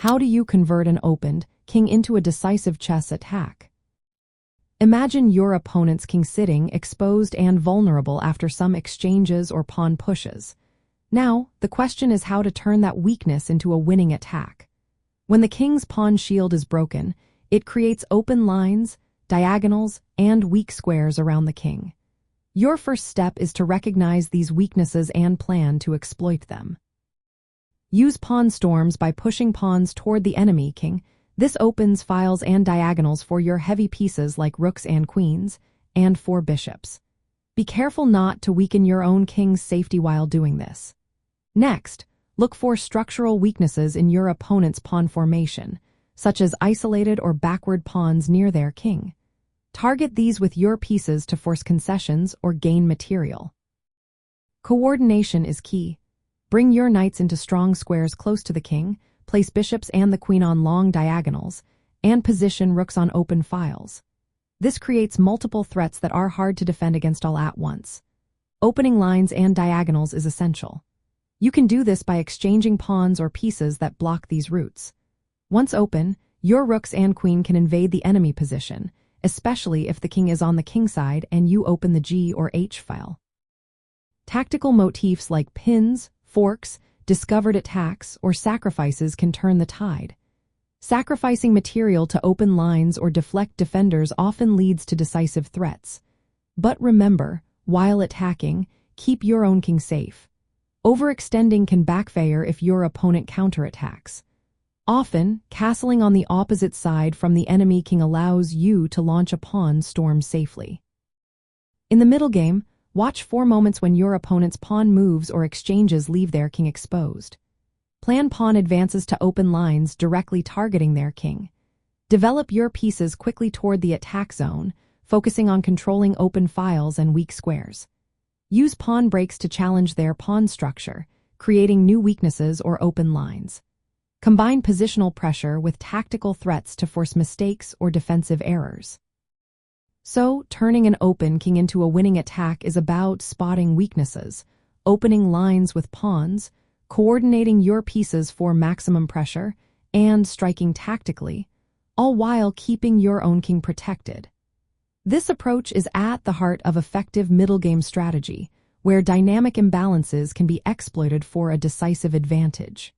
How do you convert an opened king into a decisive chess attack? Imagine your opponent's king sitting exposed and vulnerable after some exchanges or pawn pushes. Now, the question is how to turn that weakness into a winning attack. When the king's pawn shield is broken, it creates open lines, diagonals, and weak squares around the king. Your first step is to recognize these weaknesses and plan to exploit them. Use pawn storms by pushing pawns toward the enemy king. This opens files and diagonals for your heavy pieces like rooks and queens, and for bishops. Be careful not to weaken your own king's safety while doing this. Next, look for structural weaknesses in your opponent's pawn formation, such as isolated or backward pawns near their king. Target these with your pieces to force concessions or gain material. Coordination is key. Bring your knights into strong squares close to the king, place bishops and the queen on long diagonals, and position rooks on open files. This creates multiple threats that are hard to defend against all at once. Opening lines and diagonals is essential. You can do this by exchanging pawns or pieces that block these routes. Once open, your rooks and queen can invade the enemy position, especially if the king is on the king side and you open the G or H file. Tactical motifs like pins, forks, discovered attacks, or sacrifices can turn the tide. Sacrificing material to open lines or deflect defenders often leads to decisive threats. But remember, while attacking, keep your own king safe. Overextending can backfire if your opponent counterattacks. Often, castling on the opposite side from the enemy king allows you to launch a pawn storm safely. In the middle game, watch for moments when your opponent's pawn moves or exchanges leave their king exposed. Plan pawn advances to open lines directly targeting their king. Develop your pieces quickly toward the attack zone, focusing on controlling open files and weak squares. Use pawn breaks to challenge their pawn structure, creating new weaknesses or open lines. Combine positional pressure with tactical threats to force mistakes or defensive errors. So, turning an open king into a winning attack is about spotting weaknesses, opening lines with pawns, coordinating your pieces for maximum pressure, and striking tactically, all while keeping your own king protected. This approach is at the heart of effective middle game strategy, where dynamic imbalances can be exploited for a decisive advantage.